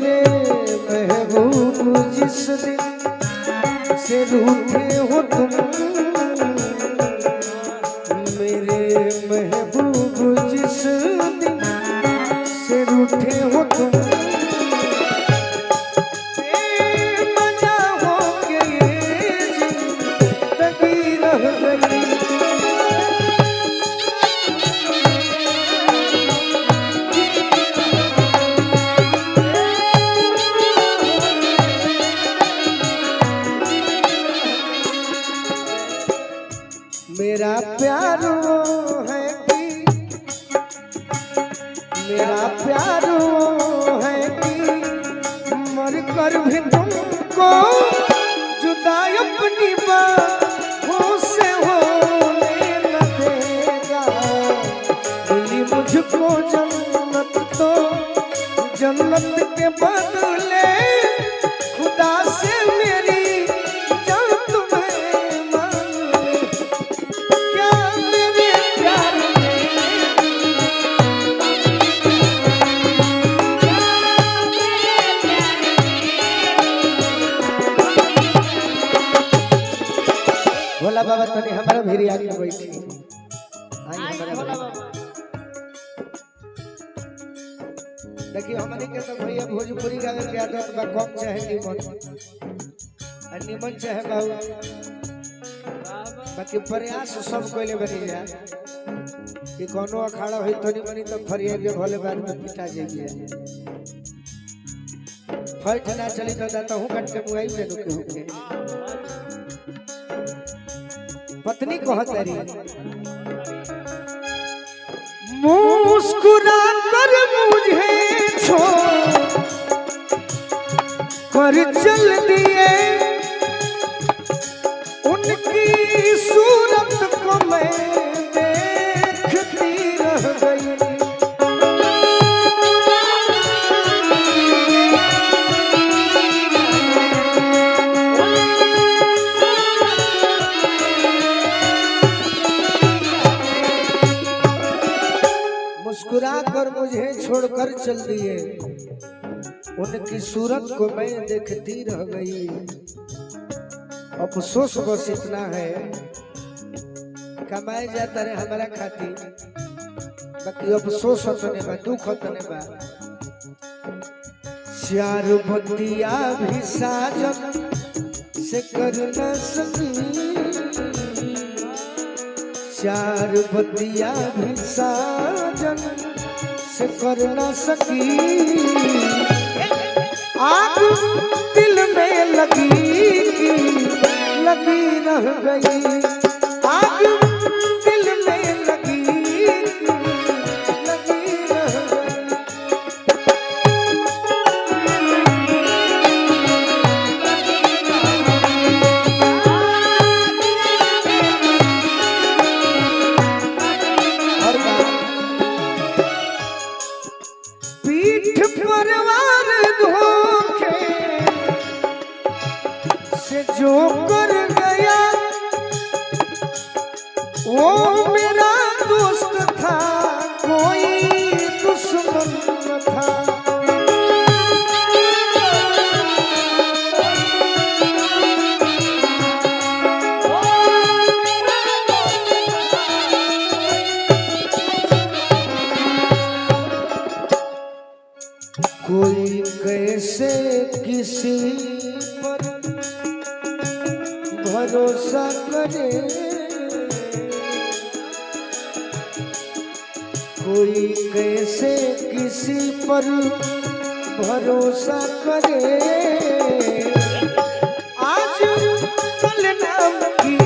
मेरे महबूब जिस दिन से रूठे हो तुम, मेरे महबूब जिस दिन से रूठे हो तुम, बेवजह हो के ये जिंदगी रह गई। मेरा प्यार वो है कि, मेरा प्यार वो है कि मर कर भी तुमको जुदा अपनी बाहों से होने न देगा। मिली मुझको जन्नत तो जन्नत के बदले खुदा से मेरी जान तुम्हें मान ले। भोला बाबा तनी हमारा भेरी आके बैठी आई हमारा देखिए हमने के तो भैया भोजपुरी गावे के आदत बा कम चाहे निमन और निमन चाहे बाबू बाकी प्रयास सब कोइले बनी जा कि कोनो अखाड़ा होई तनी मनी तो फरिया के भोले बाद में पिटा जाइए फट ना चली तो दाता हूं कट के मुआई में रुके होके पत्नी कहत रही मुस्कुरा कर मुझे छोड़ कर चल दिए, उनकी सूरत को मैं देखती रह गई। मुस्कुरा कर मुझे छोड़कर चल दिए, उनकी सूरत को मैं देखती रह गई। अफसोस बस इतना है कमाए जाता रहे हमारा खाती, बाकी अफसोस होतने बा दुख होतने बा। चार बतिया भी साजन से कर न सकी, चार बतिया भी साजन से कर न सकी। आग दिल में लगी रह गई, आग दिल में लगी रह गई। पीठ पर वार धोखे से जो कर गया वो मेरा दोस्त था, कोई दुश्मन न था। कोई कैसे किसी पर भरोसा करे, कोई कैसे किसी पर भरोसा करे। आज कल नाम की